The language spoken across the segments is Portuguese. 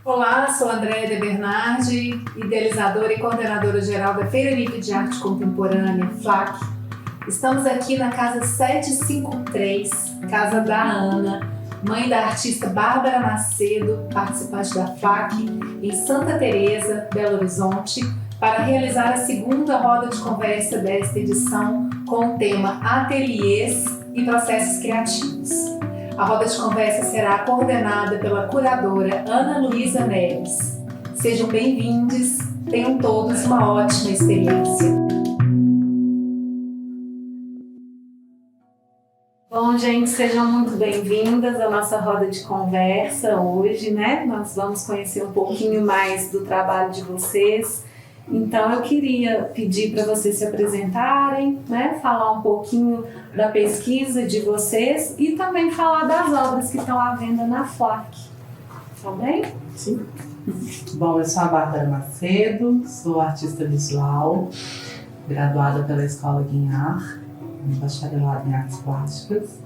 Olá, sou Andréa de Bernardi, idealizadora e coordenadora geral da Feira Livre de Arte Contemporânea, FLAC. Estamos aqui na Casa 753, casa da Ana, mãe da artista Bárbara Macedo, participante da FLAC, em Santa Teresa, Belo Horizonte, para realizar a segunda roda de conversa desta edição com o tema Ateliês e Processos Criativos. A roda de conversa será coordenada pela curadora Ana Luísa Neves. Sejam bem-vindos, tenham todos uma ótima experiência. Bom, gente, sejam muito bem-vindas à nossa roda de conversa hoje, né? Nós vamos conhecer um pouquinho mais do trabalho de vocês. Então, eu queria pedir para vocês se apresentarem, né? Falar um pouquinho da pesquisa de vocês e também falar das obras que estão à venda na FLAC. Tá bem? Sim. Bom, eu sou a Bárbara Macedo, sou artista visual, graduada pela Escola Guignard, bacharelado em artes plásticas.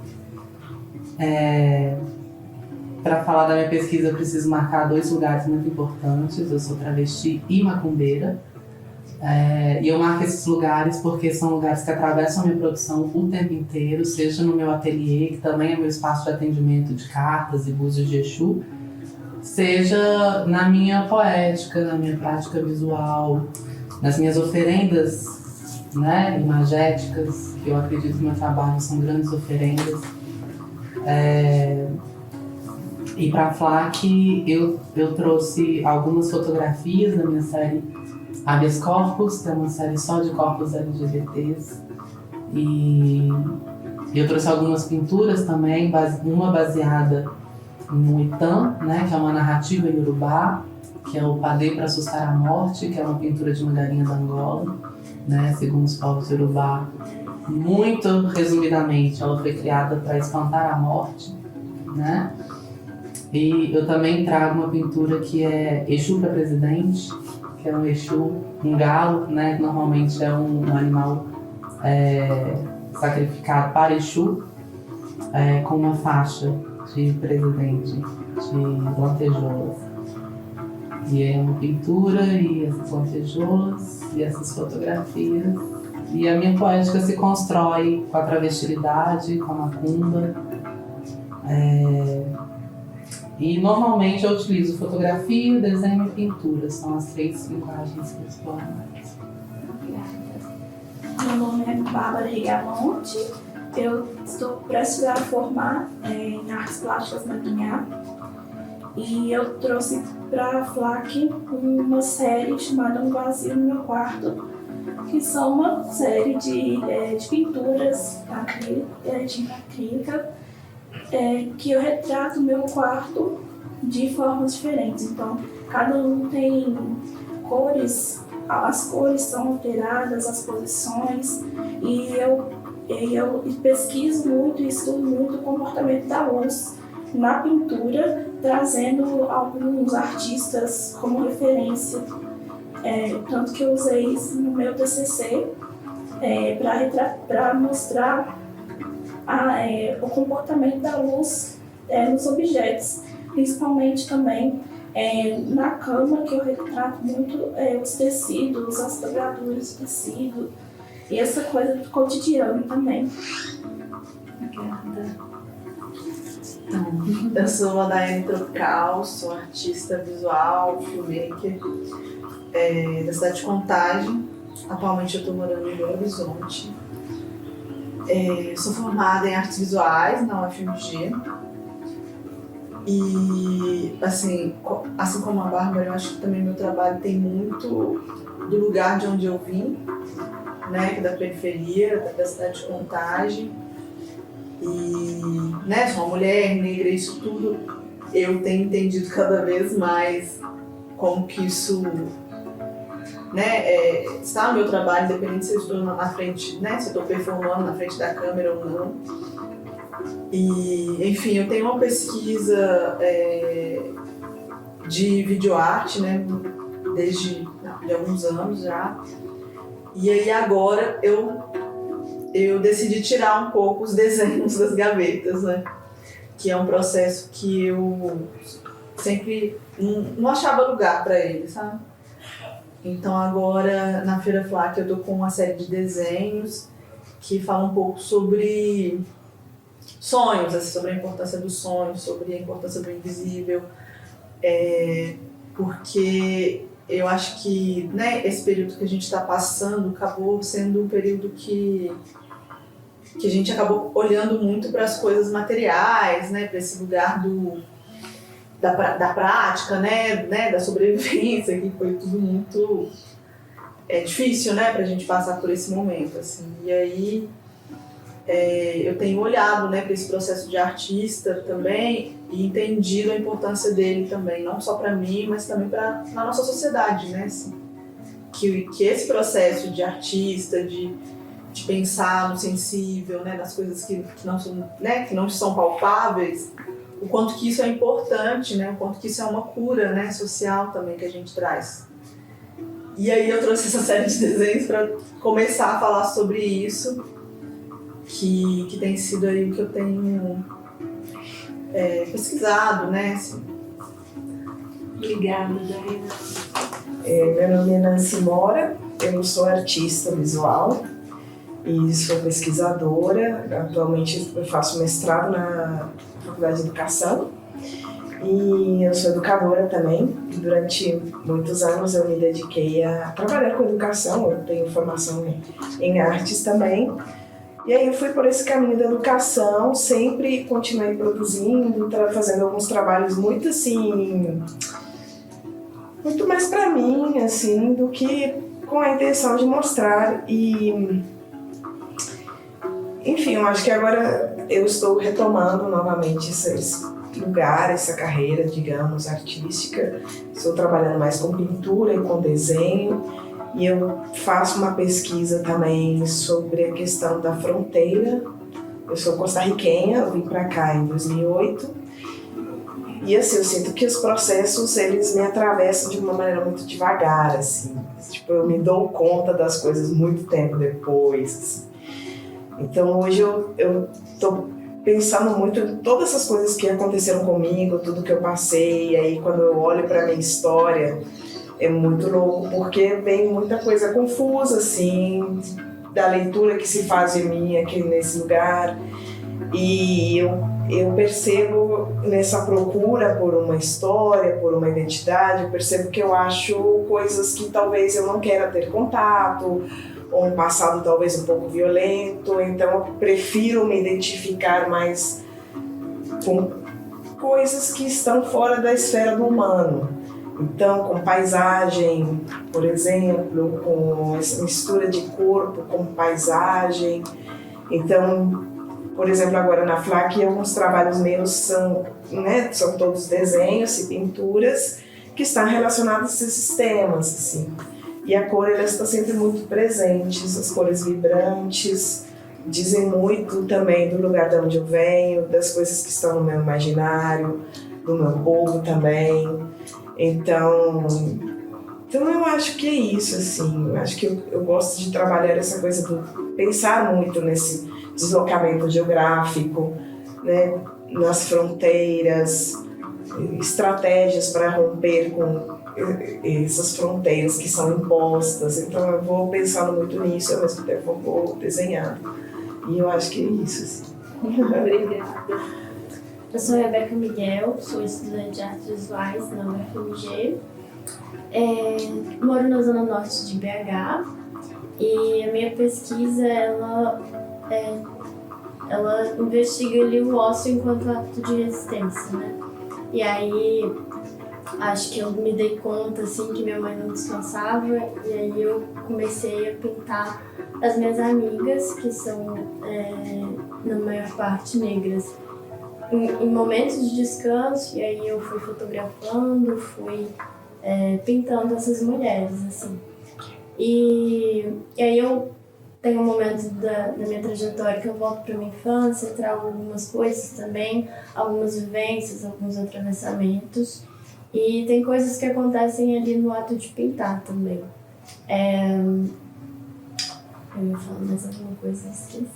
Para falar da minha pesquisa, eu preciso marcar 2 lugares muito importantes. Eu sou travesti e macumbeira. E eu marco esses lugares porque são lugares que atravessam a minha produção o tempo inteiro, seja no meu ateliê, que também é meu espaço de atendimento de cartas e búzios de Exu, seja na minha poética, na minha prática visual, nas minhas oferendas, né, imagéticas, que eu acredito que meu trabalho são grandes oferendas. E para a FLAC eu trouxe algumas fotografias da minha série Habeas Corpus, que é uma série só de corpos LGBTs. E eu trouxe algumas pinturas também, uma baseada no Itam, né, que é uma narrativa iorubá, que é o Padê para Assustar a Morte, que é uma pintura de uma galinha da Angola, né, segundo os povos iorubá. Muito resumidamente, ela foi criada para espantar a morte, né? E eu também trago uma pintura que é Exu para Presidente, que é um Exu, um galo, né? Que normalmente é um animal sacrificado para Exu, com uma faixa de presidente, de lantejoulas. E é uma pintura, e essas lantejoulas, e essas fotografias. E a minha poética se constrói com a travestilidade, com a macumba. E normalmente eu utilizo fotografia, desenho e pintura. São as 3 linguagens que eu exploro mais. Meu nome é Bárbara Rigamonte. Eu estou prestes a formar em artes plásticas na Guignard. E eu trouxe para a FLAC uma série chamada Um Vazio no Meu Quarto, que são uma série de pinturas de tinta acrílica, que eu retrato o meu quarto de formas diferentes. Então, cada um tem cores, as cores são alteradas, as posições, e eu pesquiso muito e estudo muito o comportamento da luz na pintura, trazendo alguns artistas como referência. Tanto que eu usei isso no meu TCC para mostrar o comportamento da luz nos objetos, principalmente também na cama, que eu retrato muito os tecidos, as dobraduras do tecido e essa coisa do cotidiano também. Obrigada. Eu sou a Daiane Tropical, sou artista visual, filmmaker da cidade de Contagem. Atualmente eu estou morando em Belo Horizonte. Sou formada em artes visuais na UFMG. E assim como a Bárbara, eu acho que também meu trabalho tem muito do lugar de onde eu vim, né, que é da periferia, da cidade de Contagem. E, né, sou uma mulher negra, isso tudo eu tenho entendido cada vez mais como que isso, né, está no meu trabalho, independente se eu estou na frente, né, se eu estou performando na frente da câmera ou não. E, enfim, eu tenho uma pesquisa de videoarte, né, desde de alguns anos já. E aí agora eu decidi tirar um pouco os desenhos das gavetas, né, que é um processo que eu sempre não achava lugar para ele, sabe? Então agora na Feira FLAC eu tô com uma série de desenhos que fala um pouco sobre sonhos, assim, sobre a importância dos sonhos, sobre a importância do invisível, porque eu acho que, né, esse período que a gente está passando acabou sendo um período que a gente acabou olhando muito para as coisas materiais, né, para esse lugar da prática, né, da sobrevivência, que foi tudo muito difícil, né, para a gente passar por esse momento, assim. E aí eu tenho olhado, né, para esse processo de artista também e entendido a importância dele também, não só para mim, mas também na nossa sociedade, né, assim, que esse processo de artista, de pensar no sensível, né, nas coisas que não são, né, que não são palpáveis, o quanto que isso é importante, né, o quanto que isso é uma cura, né, social também que a gente traz. E aí eu trouxe essa série de desenhos para começar a falar sobre isso, que tem sido aí o que eu tenho pesquisado, né, assim. Obrigada, Darina. Meu nome é Nancy Mora, eu sou artista visual e sou pesquisadora. Atualmente eu faço mestrado na Faculdade de Educação e eu sou educadora também. Durante muitos anos eu me dediquei a trabalhar com educação, eu tenho formação em artes também. E aí eu fui por esse caminho da educação, sempre continuei produzindo, fazendo alguns trabalhos muito assim, muito mais para mim, assim, do que com a intenção de mostrar. E enfim, eu acho que agora eu estou retomando novamente esse lugar, essa carreira, digamos, artística. Estou trabalhando mais com pintura e com desenho. E eu faço uma pesquisa também sobre a questão da fronteira. Eu sou costarriquenha, eu vim para cá em 2008. E assim, eu sinto que os processos, eles me atravessam de uma maneira muito devagar, assim. Tipo, eu me dou conta das coisas muito tempo depois, assim. Então hoje eu tô pensando muito em todas essas coisas que aconteceram comigo, tudo que eu passei. E aí quando eu olho para minha história, é muito louco, porque vem muita coisa confusa, assim, da leitura que se faz de mim aqui nesse lugar. E eu percebo nessa procura por uma história, por uma identidade, eu percebo que eu acho coisas que talvez eu não queira ter contato, ou um passado talvez um pouco violento, então eu prefiro me identificar mais com coisas que estão fora da esfera do humano. Então, com paisagem, por exemplo, com essa mistura de corpo com paisagem. Então, por exemplo, agora na FLAC, alguns trabalhos meus são todos desenhos e pinturas que estão relacionados a esses temas, assim. E a cor, ela está sempre muito presente, as cores vibrantes dizem muito também do lugar de onde eu venho, das coisas que estão no meu imaginário, do meu povo também. Então eu acho que é isso, assim. Eu acho que eu gosto de trabalhar essa coisa do pensar muito nesse deslocamento geográfico, né, nas fronteiras, estratégias para romper com essas fronteiras que são impostas. Então eu vou pensando muito nisso, ao mesmo tempo eu vou desenhando. E eu acho que é isso, assim. Obrigada. Eu sou Rebeca Miguel, sou estudante de artes visuais na UFMG. Moro na zona norte de BH e a minha pesquisa ela investiga ali o ócio enquanto ato de resistência, né? E aí acho que eu me dei conta assim que minha mãe não descansava e aí eu comecei a pintar as minhas amigas, que são na maior parte negras, em momentos de descanso. E aí eu fui fotografando, fui pintando essas mulheres, assim. E aí eu tenho um momento da minha trajetória que eu volto para minha infância, trago algumas coisas também, algumas vivências, alguns atravessamentos. E tem coisas que acontecem ali no ato de pintar também. Eu ia falar mais alguma coisa e esqueci.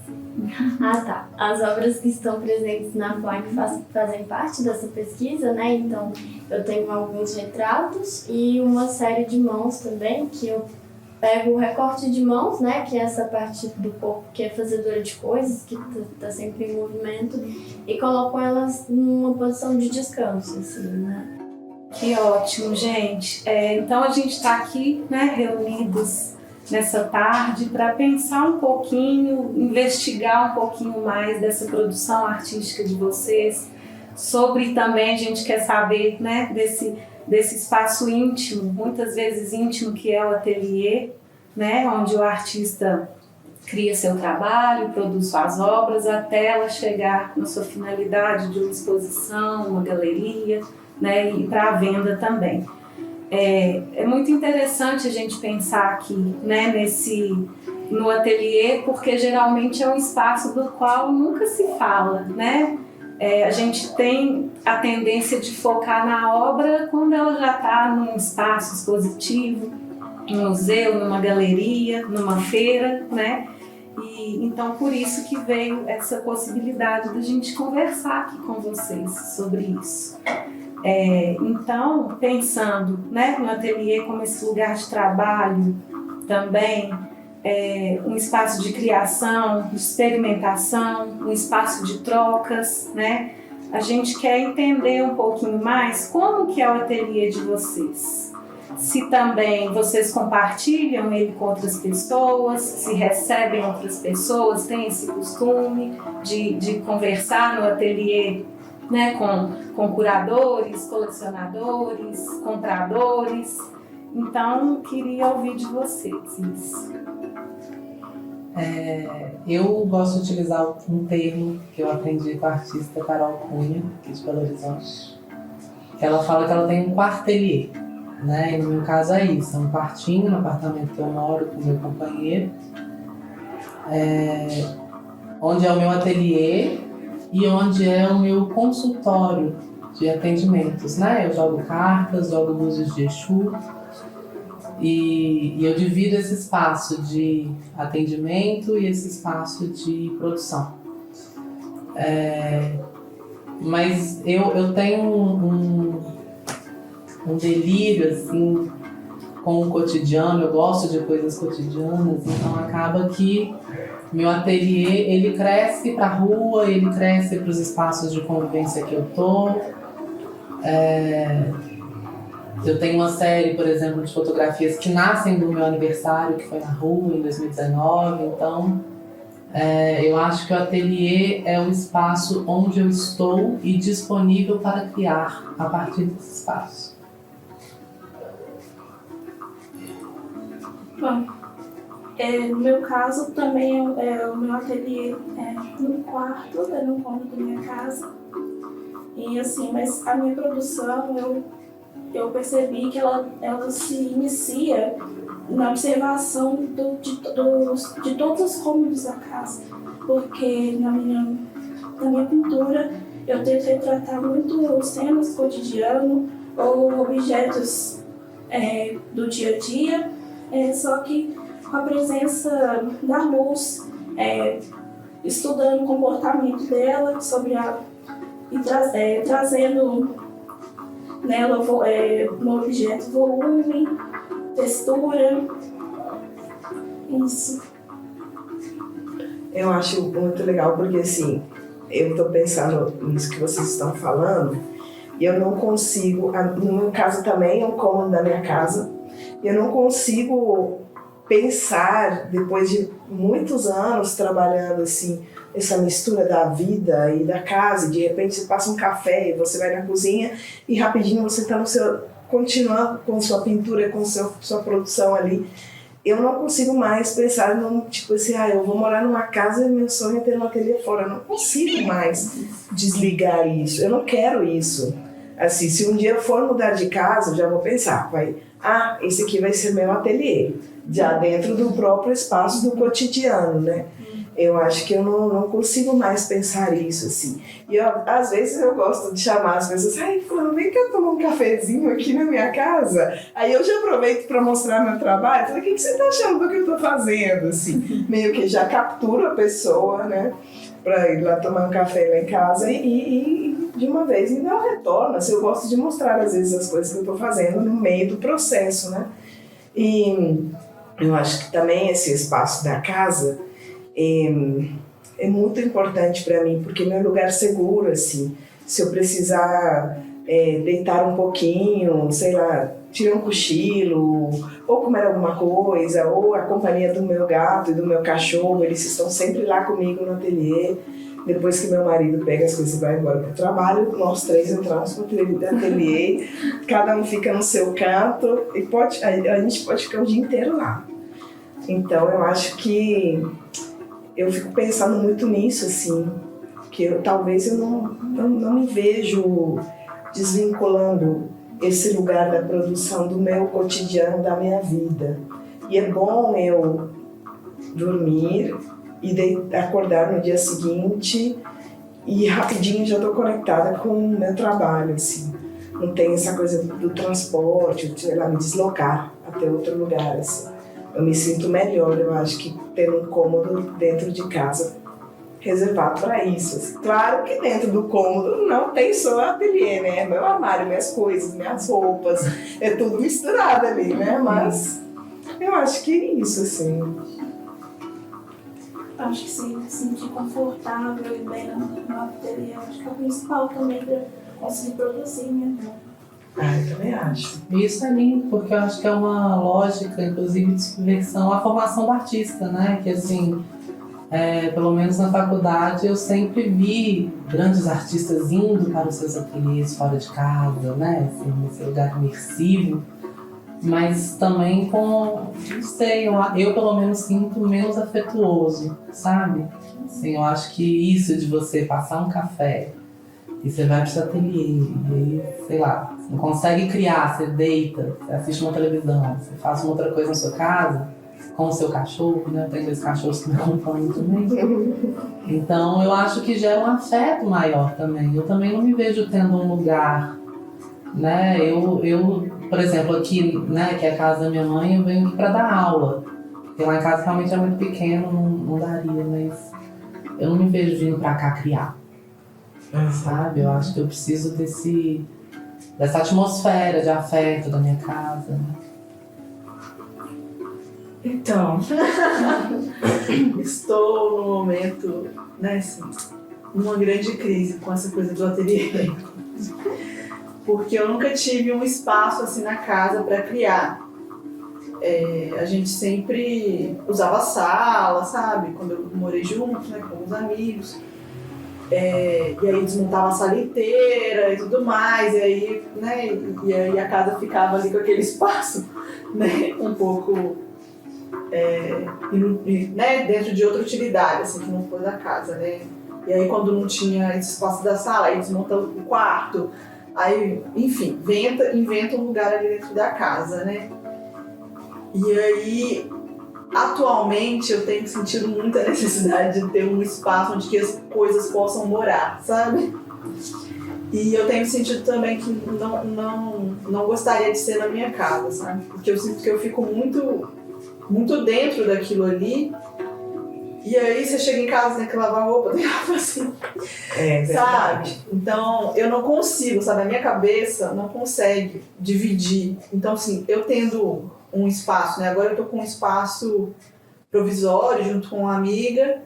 Ah, tá. As obras que estão presentes na FLAC fazem parte dessa pesquisa, né? Então, eu tenho alguns retratos e uma série de mãos também, que eu pego o recorte de mãos, né? Que é essa parte do corpo que é fazedora de coisas, que tá sempre em movimento, e coloco elas numa posição de descanso, assim, né? Que ótimo, gente. Então, a gente está aqui, né, reunidos nessa tarde para pensar um pouquinho, investigar um pouquinho mais dessa produção artística de vocês, sobre também a gente quer saber, né, desse espaço íntimo, muitas vezes íntimo, que é o ateliê, né, onde o artista cria seu trabalho, produz suas obras até ela chegar na sua finalidade de uma exposição, uma galeria, né, e para a venda também. É muito interessante a gente pensar aqui, né, no ateliê, porque geralmente é um espaço do qual nunca se fala, né? A gente tem a tendência de focar na obra quando ela já está num espaço expositivo, num museu, numa galeria, numa feira, né? E então por isso que veio essa possibilidade da gente conversar aqui com vocês sobre isso. Então, pensando, né, no ateliê como esse lugar de trabalho também, um espaço de criação, de experimentação, um espaço de trocas, né? A gente quer entender um pouquinho mais como que é o ateliê de vocês. Se também vocês compartilham ele com outras pessoas, se recebem outras pessoas, têm esse costume de conversar no ateliê, né, com curadores, colecionadores, compradores. Então, queria ouvir de vocês isso. Eu gosto de utilizar um termo que eu aprendi com a artista Carol Cunha, aqui de Belo Horizonte. Ela fala que ela tem um quartelier, né? E no meu caso é isso, é um quartinho, um apartamento que eu moro com o meu companheiro, onde é o meu ateliê e onde é o meu consultório de atendimentos, né? Eu jogo cartas, jogo luzes de Exu e eu divido esse espaço de atendimento e esse espaço de produção. Mas eu tenho um delírio assim com o cotidiano, eu gosto de coisas cotidianas, então acaba que meu ateliê, ele cresce para a rua, ele cresce para os espaços de convivência que eu tô. Eu tenho uma série, por exemplo, de fotografias que nascem do meu aniversário, que foi na rua, em 2019. Então, eu acho que o ateliê é o espaço onde eu estou e disponível para criar a partir desse espaço. Bom, no meu caso também o meu ateliê no quarto, no cômodo da minha casa. E assim, mas a minha produção eu percebi que ela se inicia na observação de todos os cômodos da casa. Porque na minha pintura eu tento retratar muito cenas cotidianas ou objetos do dia a dia, só que com a presença da luz, estudando o comportamento dela, trazendo nela no objeto volume, textura, isso. Eu acho muito legal porque assim, eu estou pensando nisso que vocês estão falando e eu não consigo, no meu caso também é um cômodo da minha casa, eu não consigo pensar, depois de muitos anos trabalhando assim, essa mistura da vida e da casa, e de repente você passa um café e você vai na cozinha e rapidinho você está continuando com sua pintura, com sua produção ali. Eu não consigo mais pensar num tipo assim, eu vou morar numa casa e meu sonho é ter um ateliê fora. Eu não consigo mais desligar isso, eu não quero isso. Assim, se um dia eu for mudar de casa, eu já vou pensar, esse aqui vai ser meu ateliê, já dentro do próprio espaço do cotidiano, né? Eu acho que eu não consigo mais pensar isso, assim. E às vezes eu gosto de chamar as pessoas, ai, fulano, vem cá tomar um cafezinho aqui na minha casa. Aí eu já aproveito para mostrar meu trabalho. Falei, o que você está achando do que eu estou fazendo? Assim, meio que já capturo a pessoa, né? Para ir lá tomar um café lá em casa e de uma vez me dá um retorno. Assim, eu gosto de mostrar, às vezes, as coisas que eu estou fazendo no meio do processo, né? E eu acho que também esse espaço da casa é muito importante para mim, porque é meu lugar seguro, assim. Se eu precisar deitar um pouquinho, sei lá, tirar um cochilo, ou comer alguma coisa, ou a companhia do meu gato e do meu cachorro, eles estão sempre lá comigo no ateliê. Depois que meu marido pega as coisas e vai embora para o trabalho, nós três entramos para o ateliê, cada um fica no seu canto, e a gente pode ficar o dia inteiro lá. Então eu acho que eu fico pensando muito nisso, assim, que talvez eu não me vejo desvinculando esse lugar da produção do meu cotidiano, da minha vida. E é bom eu dormir e acordar no dia seguinte e rapidinho já estou conectada com o meu trabalho, assim. Não tem essa coisa do transporte, de, sei lá, me deslocar até outro lugar, assim. Eu me sinto melhor, eu acho, que ter um cômodo dentro de casa reservado para isso. Assim. Claro que dentro do cômodo não tem só ateliê, né? Meu armário, minhas coisas, minhas roupas, é tudo misturado ali, né? Mas eu acho que é isso, assim. Acho que se sentir confortável e bem no ateliê, acho que é o principal também para conseguir produzir, né? Eu também acho. Isso é lindo, porque eu acho que é uma lógica, inclusive, de subversão à formação do artista, né? Que, assim, pelo menos na faculdade, eu sempre vi grandes artistas indo para os seus ateliês fora de casa, né? Assim, nesse lugar imersivo. Mas também com, não sei, eu pelo menos sinto menos afetuoso, sabe? Assim, eu acho que isso de você passar um café e você vai pro seu ateliê e, sei lá, você não consegue criar, você deita, você assiste uma televisão, você faz uma outra coisa na sua casa, com o seu cachorro, né? Eu tenho 2 cachorros que me acompanham também. Então eu acho que gera um afeto maior também. Eu também não me vejo tendo um lugar, né? Eu por exemplo, aqui, né, que é a casa da minha mãe, eu venho aqui para dar aula. Porque lá em casa realmente é muito pequeno, não daria, mas eu não me vejo vindo para cá criar. Sabe? Eu acho que eu preciso dessa atmosfera de afeto da minha casa. Né? Então, estou no momento, né, assim, numa grande crise com essa coisa do ateliê. Porque eu nunca tive um espaço assim na casa para criar. A gente sempre usava a sala, sabe? Quando eu morei junto, né, com os amigos. E aí desmontava a sala inteira e tudo mais. E aí, né, e aí a casa ficava ali com aquele espaço, né, um pouco né, dentro de outra utilidade, assim, que não foi da casa, né? E aí quando não tinha esse espaço da sala, aí desmonta o quarto. Aí, enfim, inventa um lugar ali dentro da casa, né? E aí, atualmente, eu tenho sentido muita necessidade de ter um espaço onde que as coisas possam morar, sabe? E eu tenho sentido também que não gostaria de ser na minha casa, sabe? Porque eu sinto que eu fico muito dentro daquilo ali. E aí você chega em casa, tem que lavar roupa, tem que lavar assim, sabe? Então, eu não consigo, sabe? A minha cabeça não consegue dividir. Então, assim, eu tendo um espaço, né? Agora eu tô com um espaço provisório junto com uma amiga,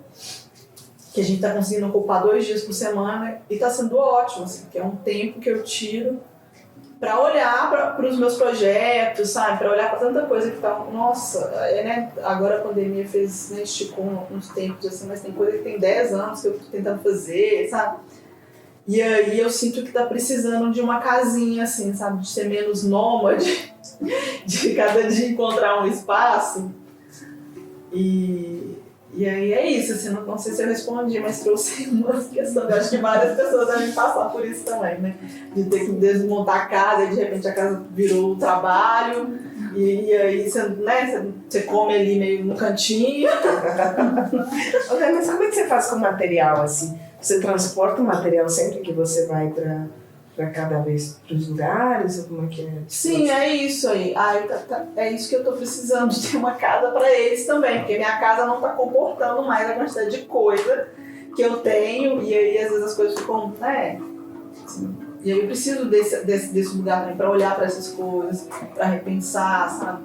que a gente tá conseguindo ocupar 2 dias por semana e tá sendo ótimo, assim, porque é um tempo que eu tiro para olhar para os meus projetos, sabe? Para olhar para tanta coisa que tá... Nossa, né? Agora a pandemia fez, né, esticou uns tempos, assim, mas tem coisa que tem 10 anos que eu tô tentando fazer, sabe? E aí eu sinto que tá precisando de uma casinha, assim, sabe? De ser menos nômade, de cada dia encontrar um espaço. E aí é isso, assim, não sei se eu respondi, mas trouxe uma questão. Eu acho que várias pessoas devem passar por isso também, né? De ter que desmontar a casa e de repente a casa virou o trabalho, E aí você come ali meio no cantinho. Mas como é que você faz com o material assim? Você transporta o material sempre que você vai para cada vez para os lugares? Ou como é que é? Sim, é isso aí. É isso que eu tô precisando, de ter uma casa para eles também, porque minha casa não tá comportando mais a quantidade de coisa que eu tenho, e aí às vezes as coisas ficam, assim, e aí eu preciso desse lugar também para olhar para essas coisas, para repensar, sabe?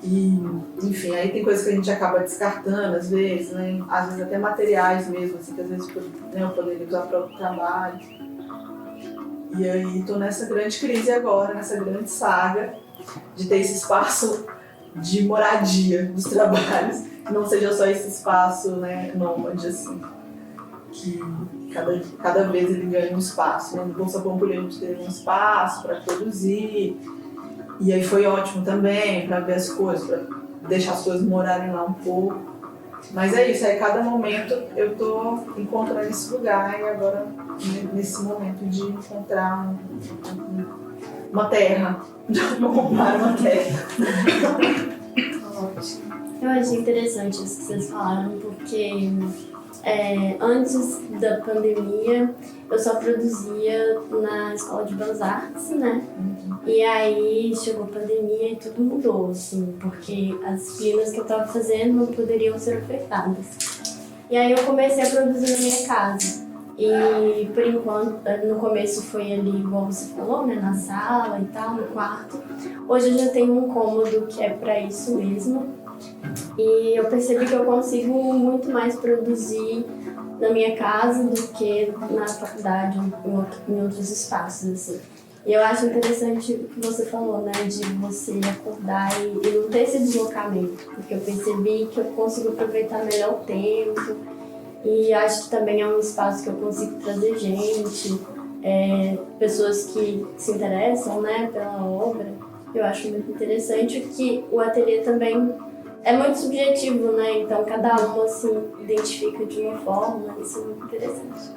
E, enfim, aí tem coisas que a gente acaba descartando às vezes, né? Às vezes até materiais mesmo, assim, que às vezes eu poderia usar para outro trabalho. E aí tô nessa grande crise agora, nessa grande saga de ter esse espaço de moradia dos trabalhos, que não seja só esse espaço, né, nômade, assim, que cada vez ele ganha um espaço, né? No Bolsa Pampulha a gente teve um espaço para produzir, e aí foi ótimo também para ver as coisas, para deixar as coisas morarem lá um pouco. Mas é isso, aí cada momento eu tô encontrando esse lugar, e agora nesse momento de encontrar uma terra, de ocupar uma terra. Ótimo. Eu achei interessante isso que vocês falaram, porque antes da pandemia eu só produzia na escola de Belas Artes, né? E aí chegou a pandemia e tudo mudou, assim, porque as disciplinas que eu estava fazendo não poderiam ser afetadas. E aí eu comecei a produzir na minha casa. E por enquanto, no começo foi ali, igual você falou, né, na sala e tal, no quarto. Hoje eu já tenho um cômodo que é para isso mesmo. E eu percebi que eu consigo muito mais produzir na minha casa do que na faculdade, em outros espaços, assim. E eu acho interessante o que você falou, né, de você acordar e não ter esse deslocamento, porque eu percebi que eu consigo aproveitar melhor o tempo, e acho que também é um espaço que eu consigo trazer gente, pessoas que se interessam, né, pela obra. Eu acho muito interessante que o ateliê também é muito subjetivo, né, então cada uma se identifica de uma forma, isso é muito interessante.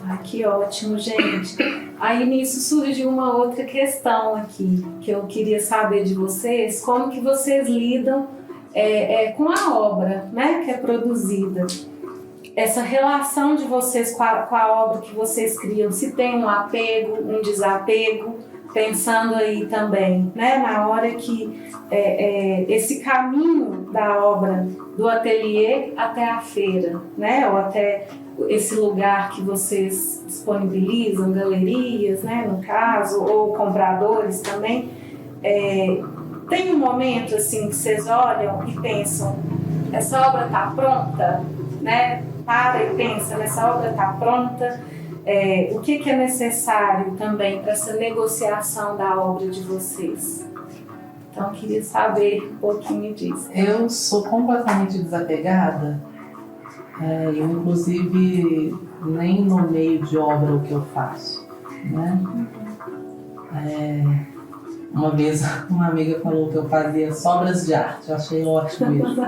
Ah, que ótimo, gente. Aí nisso surgiu uma outra questão aqui, que eu queria saber de vocês, como que vocês lidam com a obra, né, que é produzida. Essa relação de vocês com a obra que vocês criam, se tem um apego, um desapego, pensando aí também, né, na hora que esse caminho da obra do ateliê até a feira, né, ou até esse lugar que vocês disponibilizam, galerias, né, no caso, ou compradores também, tem um momento assim que vocês olham e pensam, essa obra está pronta, né? Para e pensa, essa obra está pronta, o que é necessário também para essa negociação da obra de vocês? Então, eu queria saber um pouquinho disso. Eu sou completamente desapegada, eu inclusive nem nomeio de obra o que eu faço, né? Uma vez uma amiga falou que eu fazia sobras de arte, eu achei ótimo isso.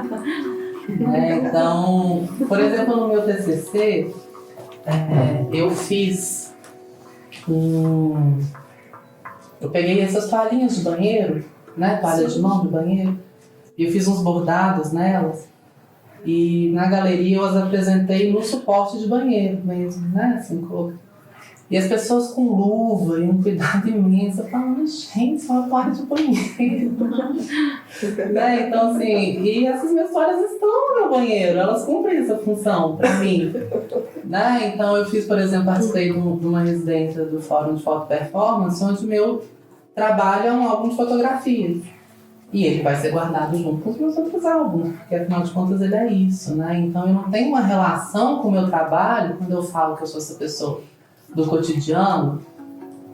Então, por exemplo, no meu TCC, eu fiz eu peguei essas toalhinhas de banheiro, né, toalha de mão do banheiro, e eu fiz uns bordados nelas, e na galeria eu as apresentei no suporte de banheiro mesmo, né, assim, coloquei. E as pessoas com luva e um cuidado imenso, eu falando, gente, isso é uma toalha de banheiro. Né? Então, assim, e essas minhas toalhas estão no meu banheiro, elas cumprem essa função para mim. Né? Então, eu fiz, por exemplo, participei de uma residência do Fórum de Foto Performance, onde o meu trabalho é um álbum de fotografias. E ele vai ser guardado junto com os meus outros álbuns, porque afinal de contas ele é isso. Né? Então, eu não tenho uma relação com o meu trabalho quando eu falo que eu sou essa pessoa do cotidiano,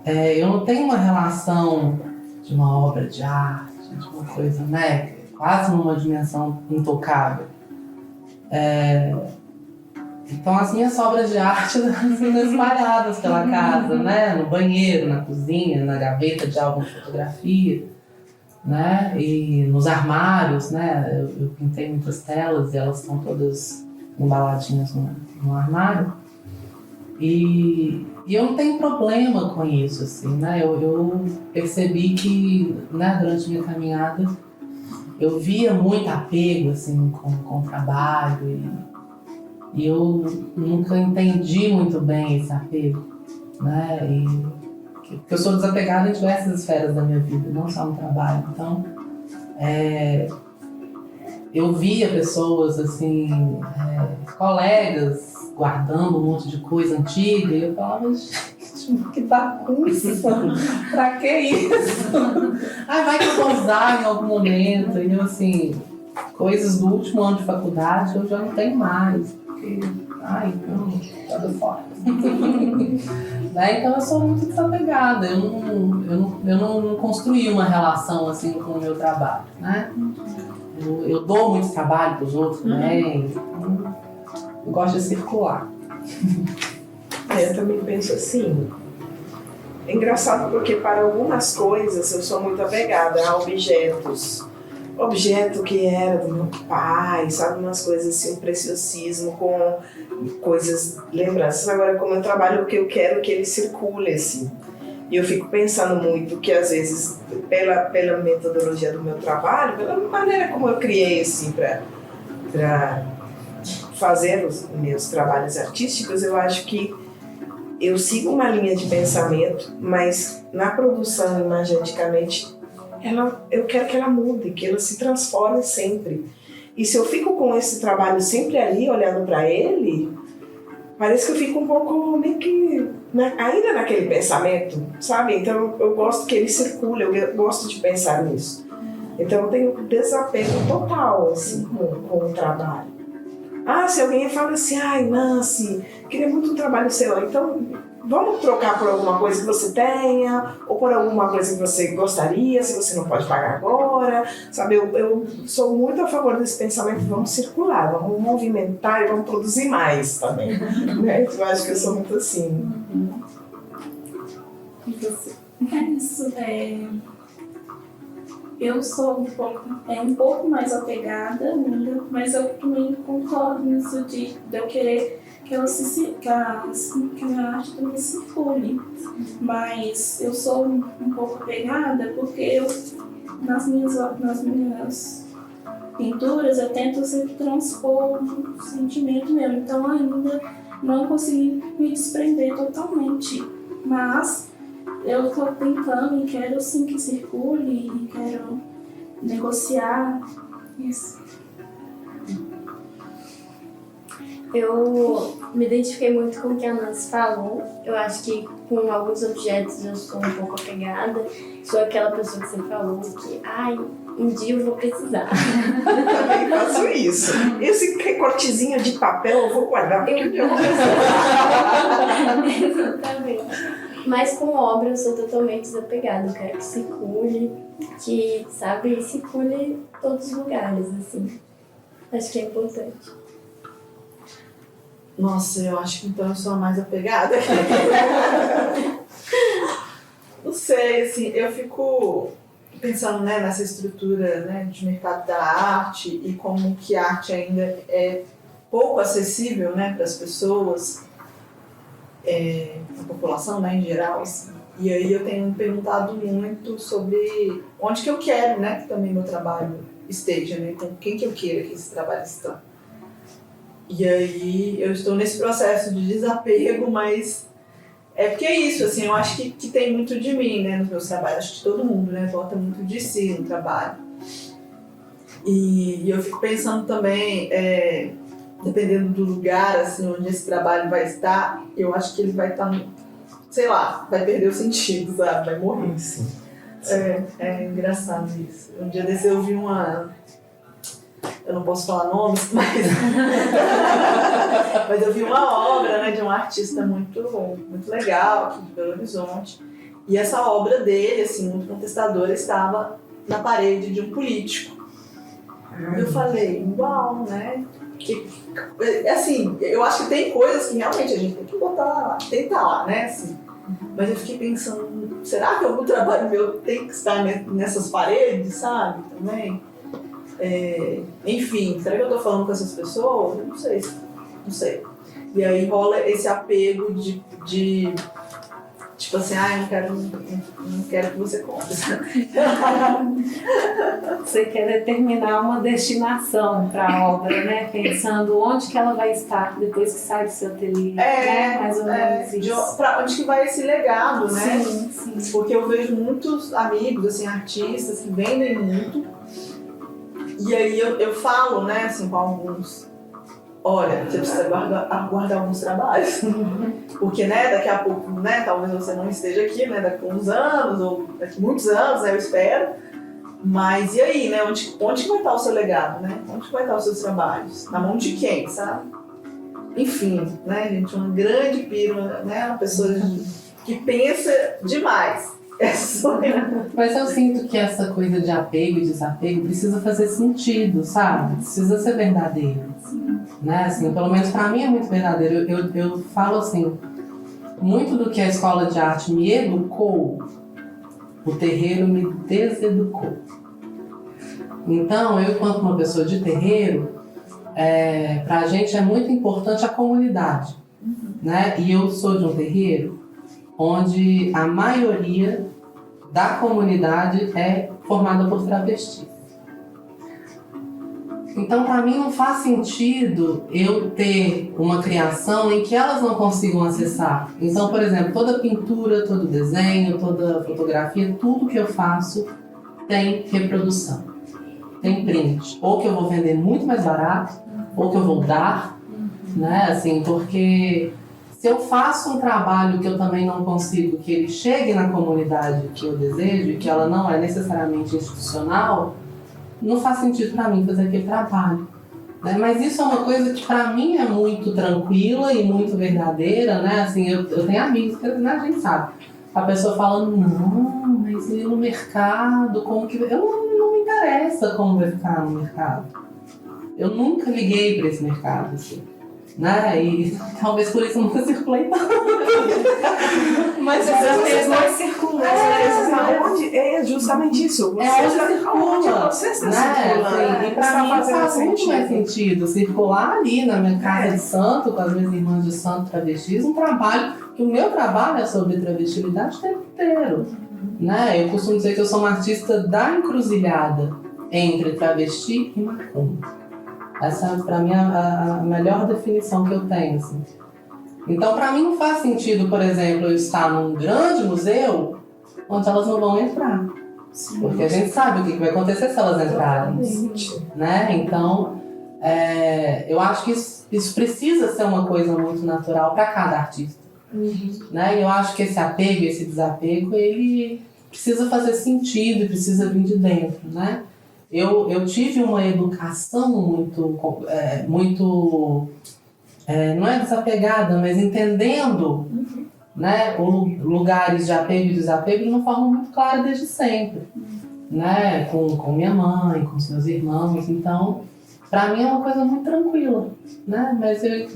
eu não tenho uma relação de uma obra de arte, de uma coisa, né, quase numa dimensão intocável. Então as minhas obras de arte são espalhadas pela casa, né, no banheiro, na cozinha, na gaveta de álbum de fotografia, né, e nos armários, né, eu pintei muitas telas e elas estão todas embaladinhas no armário. E eu não tenho problema com isso, assim, né? Eu percebi que, né, durante minha caminhada, eu via muito apego, assim, com o trabalho e eu nunca entendi muito bem esse apego, né? Porque eu sou desapegada em diversas esferas da minha vida, não só no trabalho. Então, eu via pessoas, assim, colegas guardando um monte de coisa antiga e eu falava, gente, que bagunça, pra que isso? Ai, vai que eu vou usar em algum momento. E eu, assim, coisas do último ano de faculdade eu já não tenho mais, porque, não, joga fora. Né? Então eu sou muito desapegada, eu não construí uma relação assim com o meu trabalho, né? Eu dou muito trabalho para os outros também, eu gosto de circular. Eu também penso assim. É engraçado porque para algumas coisas eu sou muito apegada a objetos. Objeto que era do meu pai, sabe? Umas coisas assim, um preciosismo com coisas, lembranças. Agora, como eu trabalho, o que eu quero é que ele circule, assim. E eu fico pensando muito que, às vezes, pela metodologia do meu trabalho, pela maneira como eu criei, assim, para fazer os meus trabalhos artísticos, eu acho que eu sigo uma linha de pensamento, mas na produção, imageticamente, eu quero que ela mude, que ela se transforme sempre. E se eu fico com esse trabalho sempre ali, olhando para ele, parece que eu fico um pouco meio que ainda naquele pensamento, sabe? Então eu gosto que ele circule, eu gosto de pensar nisso. Então eu tenho um desapego total assim, com o trabalho. Se alguém fala assim, Nancy, queria muito um trabalho seu, então vamos trocar por alguma coisa que você tenha, ou por alguma coisa que você gostaria, se você não pode pagar agora, sabe? Eu sou muito a favor desse pensamento, vamos circular, vamos movimentar e vamos produzir mais também. Né? Eu acho que eu sou muito assim. E você? É isso, eu sou um pouco mais apegada ainda, mas eu também concordo nisso de eu querer que a minha arte também circule. Mas eu sou um pouco apegada porque nas minhas pinturas eu tento sempre transpor um sentimento meu. Então ainda não consegui me desprender totalmente. Mas eu estou tentando e quero sim que circule e quero negociar isso. Eu me identifiquei muito com o que a Nancy falou. Eu acho que com alguns objetos eu sou um pouco apegada. Sou aquela pessoa que você falou que, um dia eu vou precisar. Eu também faço isso. Esse recortezinho de papel eu vou guardar porque um dia eu vou precisar. Exatamente. Mas com obra eu sou totalmente desapegada. Eu quero que circule, que, sabe, circule em todos os lugares, assim. Acho que é importante. Nossa, eu acho que então eu sou a mais apegada. Não sei, assim, eu fico pensando nessa estrutura de mercado da arte e como que a arte ainda é pouco acessível para as pessoas, a população em geral. Assim. E aí eu tenho me perguntado muito sobre onde que eu quero que também meu trabalho esteja, com quem que eu queira que esse trabalho esteja. E aí eu estou nesse processo de desapego, mas é porque é isso, assim, eu acho que tem muito de mim, nos meus trabalhos, acho que todo mundo, bota muito de si no trabalho. E eu fico pensando também, dependendo do lugar, assim, onde esse trabalho vai estar, eu acho que ele vai estar, sei lá, vai perder o sentido, sabe? Vai morrer. Sim. É engraçado isso. Um dia desse eu vi eu não posso falar nomes, mas eu vi uma obra de um artista muito legal aqui de Belo Horizonte. E essa obra dele, assim, muito contestadora, estava na parede de um político. E eu falei, uau, assim, eu acho que tem coisas que realmente a gente tem que botar lá, tentar lá, assim. Mas eu fiquei pensando, será que algum trabalho meu tem que estar nessas paredes, sabe, também? Enfim, será que eu tô falando com essas pessoas? Eu não sei. E aí rola esse apego de tipo assim, eu não quero que você compre. Você quer determinar uma destinação para a obra, né? Pensando onde que ela vai estar depois que sai do seu ateliê, né? Mais ou menos isso. Para onde que vai esse legado, né? Sim. Porque eu vejo muitos amigos, assim, artistas que vendem muito. E aí eu falo, né, assim, com alguns, olha, você precisa guardar alguns trabalhos. Porque, né, daqui a pouco, né, talvez você não esteja aqui, né, daqui a uns anos, ou daqui a muitos anos, né, eu espero. Mas e aí, né, onde que vai estar o seu legado, né? Onde que vai estar os seus trabalhos? Na mão de quem, sabe? Enfim, né, gente, uma grande pira, né, uma pessoa que pensa demais. É só eu. Mas eu sinto que essa coisa de apego e desapego precisa fazer sentido, sabe? Precisa ser verdadeiro. Né? Assim, pelo menos pra mim é muito verdadeiro. Eu falo assim, muito do que a escola de arte me educou, o terreiro me deseducou. Então, eu, enquanto uma pessoa de terreiro, pra gente é muito importante a comunidade. Né? E eu sou de um terreiro onde a maioria da comunidade é formada por travestis. Então, para mim, não faz sentido eu ter uma criação em que elas não consigam acessar. Então, por exemplo, toda pintura, todo desenho, toda fotografia, tudo que eu faço tem reprodução, tem print. Ou que eu vou vender muito mais barato, ou que eu vou dar, né? Assim, porque se eu faço um trabalho que eu também não consigo que ele chegue na comunidade que eu desejo, e que ela não é necessariamente institucional, não faz sentido para mim fazer aquele trabalho. Né? Mas isso é uma coisa que para mim é muito tranquila e muito verdadeira, né? Assim, eu tenho amigos que, né, a gente sabe. A pessoa falando, não, mas e no mercado, como que... não me interessa como vai ficar no mercado. Eu nunca liguei para esse mercado, assim. Né? E talvez por isso eu nunca circulei tanto. Mas Vocês não circulam. É justamente isso. Você está circulando. Né? E pra mim faz muito mais sentido circular ali na minha casa de santo, com as minhas irmãs de santo travestis, um trabalho, que o meu trabalho é sobre travestilidade o tempo inteiro. Né? Eu costumo dizer que eu sou uma artista da encruzilhada entre travesti e macumba. Essa é, pra mim, a melhor definição que eu tenho. Assim. Então, pra mim, não faz sentido, por exemplo, eu estar num grande museu onde elas não vão entrar. Sim. Porque a gente sabe o que vai acontecer se elas entrarem. Né? Então, eu acho que isso precisa ser uma coisa muito natural para cada artista. Né? E eu acho que esse apego, esse desapego, ele precisa fazer sentido, precisa vir de dentro, né? Eu tive uma educação muito não é desapegada, mas entendendo né, lugares de apego e desapego de uma forma muito clara desde sempre. Né? Com minha mãe, com os meus irmãos. Então, para mim é uma coisa muito tranquila. Né?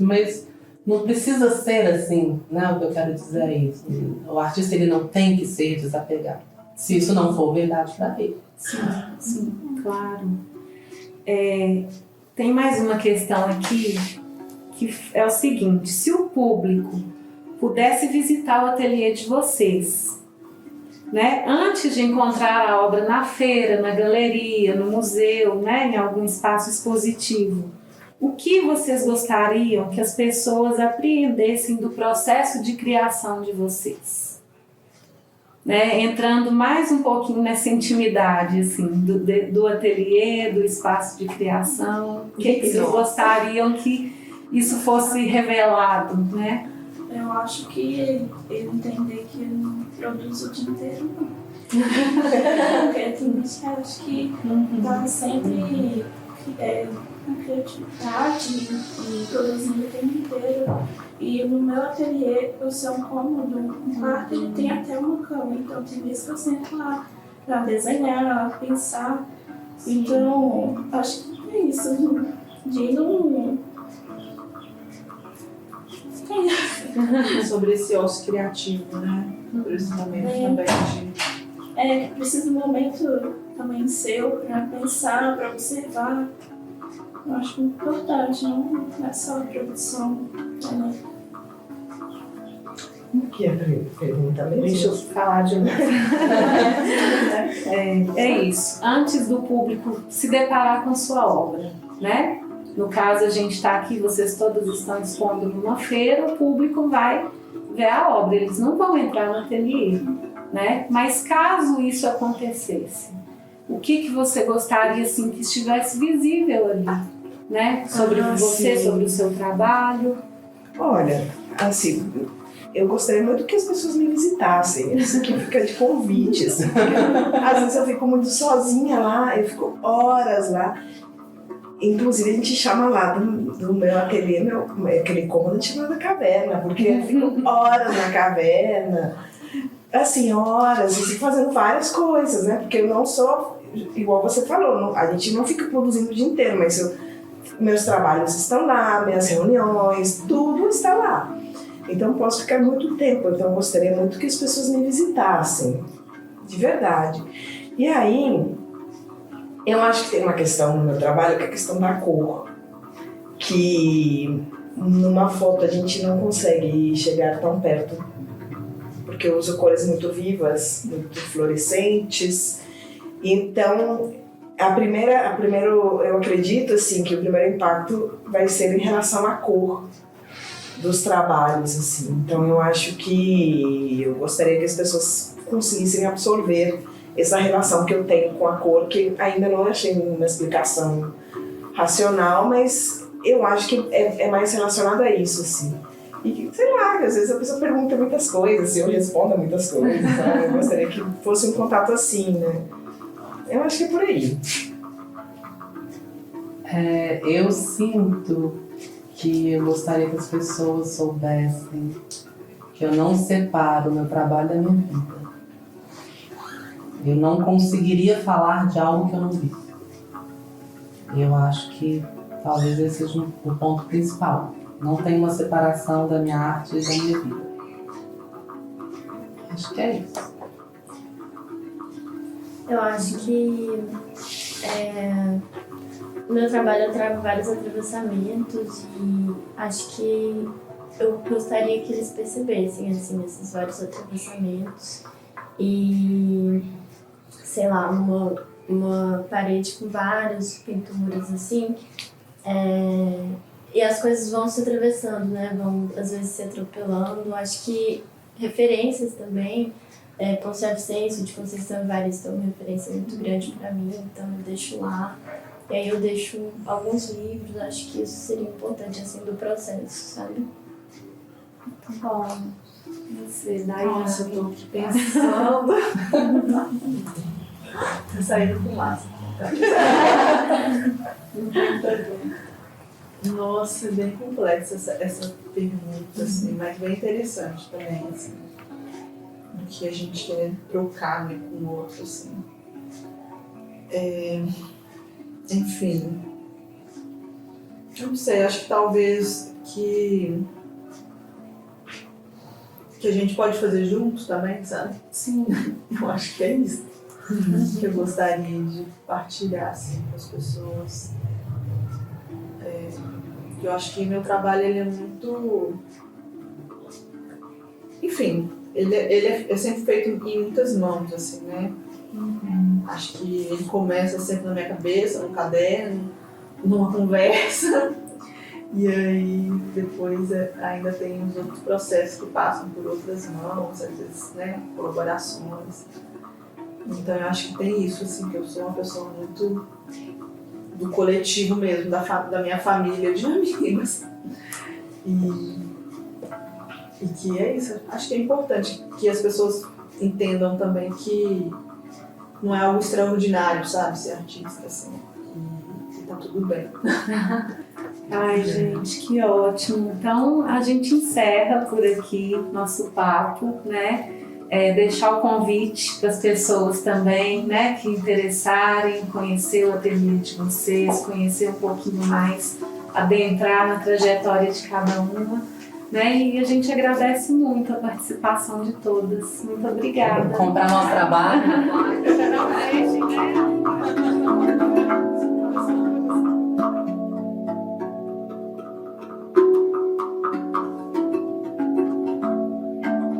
Mas não precisa ser assim, né? O que eu quero dizer é isso. O artista ele não tem que ser desapegado, se isso não for verdade para ele. Sim, claro. Tem mais uma questão aqui, que é o seguinte: se o público pudesse visitar o ateliê de vocês, né, antes de encontrar a obra na feira, na galeria, no museu, né, em algum espaço expositivo, o que vocês gostariam que as pessoas apreendessem do processo de criação de vocês? Né, entrando mais um pouquinho nessa intimidade assim, do ateliê, do espaço de criação, o que vocês gostariam que isso fosse revelado, né? Eu acho que ele entender que eu não produzo o dia inteiro, não. Porque tem gente que acha que tá sempre com criatividade e produzindo o tempo inteiro. E no meu ateliê, eu sou um cômodo, um quarto, ele tem até uma cama, então tem vezes que eu sento lá pra desenhar, pensar. Então, acho que é isso, de não... Sobre esse ócio criativo, né? Sobre esse momento também de... precisa de um momento também seu pra pensar, pra observar. Eu acho importante, não é só a produção. O que é a pergunta mesmo? Deixa eu falar de novo. É isso. Antes do público se deparar com sua obra, né? No caso, a gente está aqui, vocês todos estão expondo numa feira, o público vai ver a obra, eles não vão entrar no ateliê, né? Mas caso isso acontecesse, o que você gostaria assim, que estivesse visível ali, né? Sobre você, sim. sobre o seu trabalho? Olha, assim, eu gostaria muito que as pessoas me visitassem. Isso aqui fica de convite, assim. Às vezes eu fico muito sozinha lá, eu fico horas lá. Inclusive a gente chama lá do meu ateliê, aquele cômodo chamado caverna, porque eu fico horas na caverna, assim, horas, assim, fazendo várias coisas, né? Porque eu não sou, igual você falou, a gente não fica produzindo o dia inteiro, mas meus trabalhos estão lá, minhas reuniões, tudo está lá. Então eu posso ficar muito tempo, então eu gostaria muito que as pessoas me visitassem, de verdade. E aí, eu acho que tem uma questão no meu trabalho que é a questão da cor, que numa foto a gente não consegue chegar tão perto, porque eu uso cores muito vivas, muito fluorescentes. Então, primeiro, eu acredito assim, que o primeiro impacto vai ser em relação à cor dos trabalhos. Assim. Então, eu acho que eu gostaria que as pessoas conseguissem absorver essa relação que eu tenho com a cor, que ainda não achei uma explicação racional, mas eu acho que é mais relacionado a isso, assim. E, sei lá, às vezes a pessoa pergunta muitas coisas e eu respondo a muitas coisas, então eu gostaria que fosse um contato assim, né? Eu acho que é por aí. Eu sinto que eu gostaria que as pessoas soubessem que eu não separo o meu trabalho da minha vida. Eu não conseguiria falar de algo que eu não vi. Eu acho que talvez esse seja o ponto principal. Não tem uma separação da minha arte e da minha vida. Acho que é isso. Eu acho que o meu trabalho eu trago vários atravessamentos e acho que eu gostaria que eles percebessem assim, esses vários atravessamentos. E sei lá, uma parede com várias pinturas assim, e as coisas vão se atravessando, né? Vão às vezes se atropelando. Acho que referências também, Ponciano Vicêncio de Conceição Evaristo é uma referência muito grande para mim, então eu deixo lá. E aí eu deixo alguns livros, acho que isso seria importante assim do processo, sabe? Muito bom. Você, Daiane. Nossa, eu tô aqui pensando. Tô saindo com massa. Não tem problema. Nossa, é bem complexa essa pergunta, assim, mas bem interessante também, assim. Do que a gente quer trocar, né, com o outro, assim. Enfim. Eu não sei, acho que talvez que a gente pode fazer juntos também, sabe? Sim. Eu acho que é isso. Que eu gostaria de partilhar assim, com as pessoas. Eu acho que meu trabalho ele é muito... Enfim, ele é sempre feito em muitas mãos, assim, né? Acho que ele começa sempre na minha cabeça, no caderno, numa conversa. E aí depois ainda tem os outros processos que passam por outras mãos, às vezes, né, colaborações. Então eu acho que tem isso, assim, que eu sou uma pessoa muito do coletivo mesmo, da minha família de amigos. E que é isso, acho que é importante que as pessoas entendam também que não é algo extraordinário, sabe, ser artista, assim, e tá tudo bem. Ai, gente, que ótimo. Então, a gente encerra por aqui nosso papo, né? Deixar o convite para as pessoas também, né, que interessarem, conhecer o ateliê de vocês, conhecer um pouquinho mais, adentrar na trajetória de cada uma, né? E a gente agradece muito a participação de todas. Muito obrigada. Comprar nosso trabalho. Né?